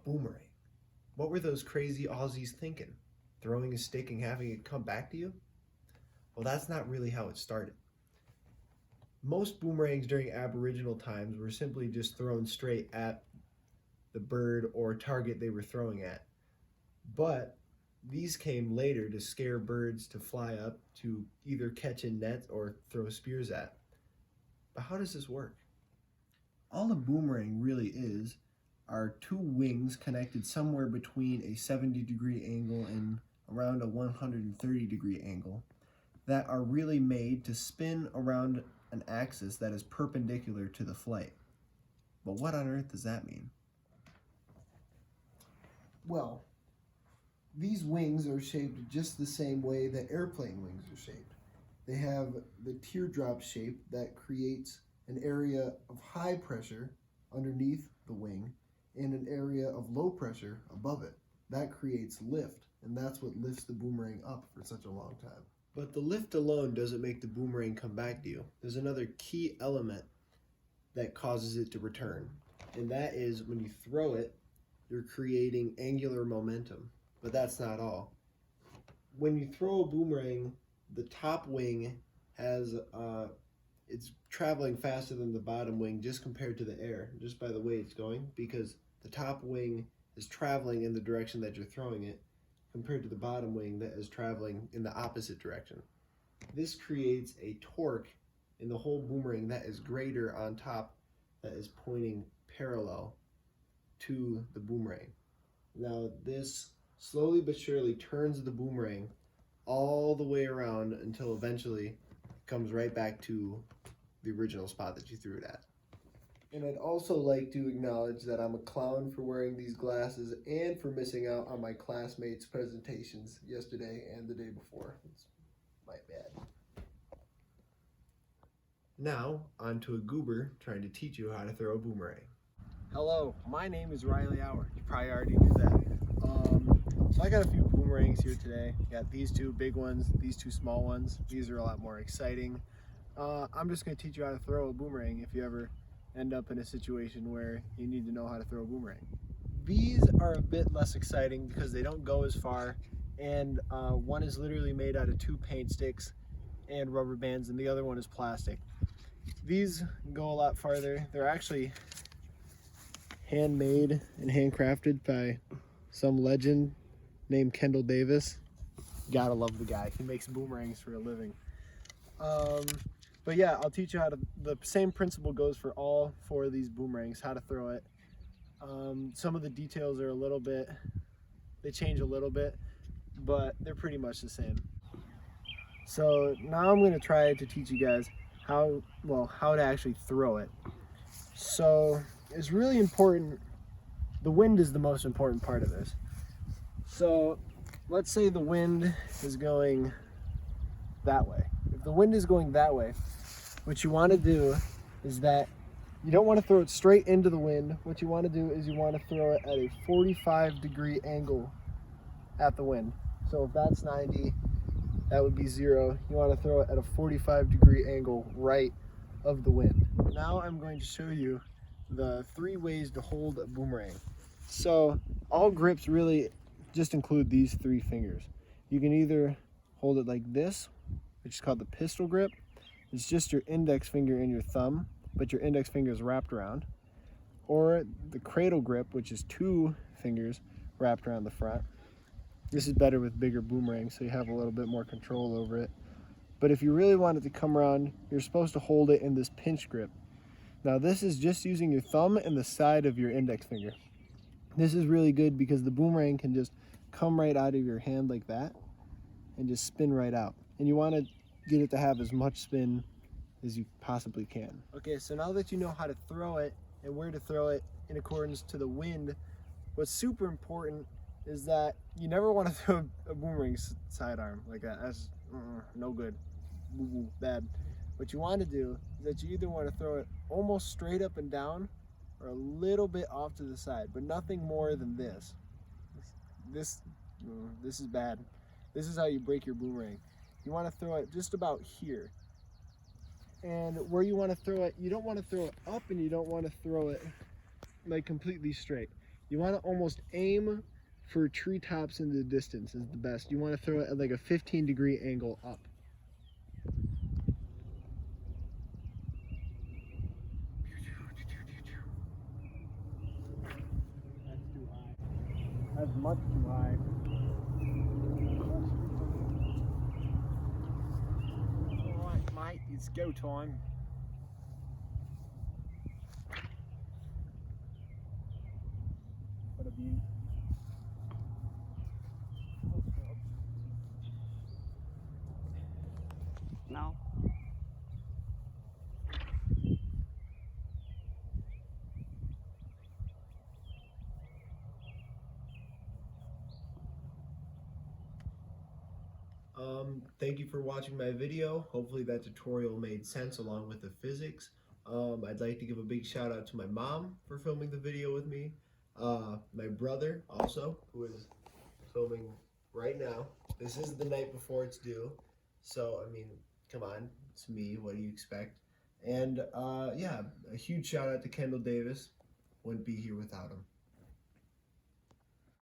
boomerang. What were those crazy Aussies thinking? Throwing a stick and having it come back to you? Well, that's not really how it started. Most boomerangs during Aboriginal times were simply just thrown straight at the bird or target they were throwing at. But these came later to scare birds to fly up to either catch in nets or throw spears at. But how does this work? All a boomerang really is are two wings connected somewhere between a 70-degree angle and around a 130-degree angle that are really made to spin around an axis that is perpendicular to the flight. But what on earth does that mean? Well, these wings are shaped just the same way that airplane wings are shaped. They have the teardrop shape that creates an area of high pressure underneath the wing and an area of low pressure above it. That creates lift, and that's what lifts the boomerang up for such a long time. But the lift alone doesn't make the boomerang come back to you. There's another key element that causes it to return, and that is when you throw it, you're creating angular momentum. But that's not all. When you throw a boomerang, the top wing has it's traveling faster than the bottom wing just compared to the air, just by the way it's going, because the top wing is traveling in the direction that you're throwing it compared to the bottom wing that is traveling in the opposite direction. This creates a torque in the whole boomerang that is greater on top, that is pointing parallel to the boomerang. Now this slowly but surely turns the boomerang all the way around until eventually it comes right back to the original spot that you threw it at. And I'd also like to acknowledge that I'm a clown for wearing these glasses and for missing out on my classmates' presentations yesterday and the day before. It's my bad. Now, on to a goober trying to teach you how to throw a boomerang. Hello, my name is Riley Howard. You probably already knew that. So I got a few boomerangs here today. Got these two big ones, these two small ones. These are a lot more exciting. I'm just going to teach you how to throw a boomerang if you ever end up in a situation where you need to know how to throw a boomerang. These are a bit less exciting because they don't go as far, and one is literally made out of 2 paint sticks and rubber bands, and the other one is plastic. These go a lot farther. They're actually handmade and handcrafted by some legend named Kendall Davis. Gotta love the guy. He makes boomerangs for a living. But yeah, I'll teach you how to, the same principle goes for all 4 of these boomerangs, how to throw it. Some of the details are a little bit, they change a little bit, but they're pretty much the same. So now I'm gonna try to teach you guys how to actually throw it. So it's really important, the wind is the most important part of this. So let's say the wind is going that way. If the wind is going that way, what you want to do is that you don't want to throw it straight into the wind. What you want to do is you want to throw it at a 45-degree angle at the wind. So if that's 90, that would be 0. You want to throw it at a 45-degree angle right of the wind. Now I'm going to show you the 3 ways to hold a boomerang. So all grips really just include these 3 fingers. You can either hold it like this, which is called the pistol grip. It's just your index finger and your thumb, but your index finger is wrapped around. Or the cradle grip, which is 2 fingers wrapped around the front. This is better with bigger boomerangs, so you have a little bit more control over it. But if you really want it to come around, you're supposed to hold it in this pinch grip. Now this is just using your thumb and the side of your index finger. This is really good because the boomerang can just come right out of your hand like that and just spin right out. And you want to get it to have as much spin as you possibly can. Okay, so now that you know how to throw it and where to throw it in accordance to the wind, what's super important is that you never want to throw a boomerang sidearm like that. That's no good, boo-boo, bad. What you want to do is that you either want to throw it almost straight up and down or a little bit off to the side, but nothing more than this. This is bad. This is how you break your boomerang. You want to throw it just about here. And where you want to throw it, you don't want to throw it up and you don't want to throw it like completely straight. You want to almost aim for treetops in the distance is the best. You want to throw it at like a 15-degree angle up. That's too high. That's much too high. Alright, mate, it's go time. What a beauty. No. Thank you for watching my video. Hopefully that tutorial made sense along with the physics. I'd like to give a big shout out to my mom for filming the video with me. My brother also, who is filming right now. This is the night before it's due. So, I mean, come on, it's me. What do you expect? And yeah, a huge shout out to Kendall Davis. Wouldn't be here without him.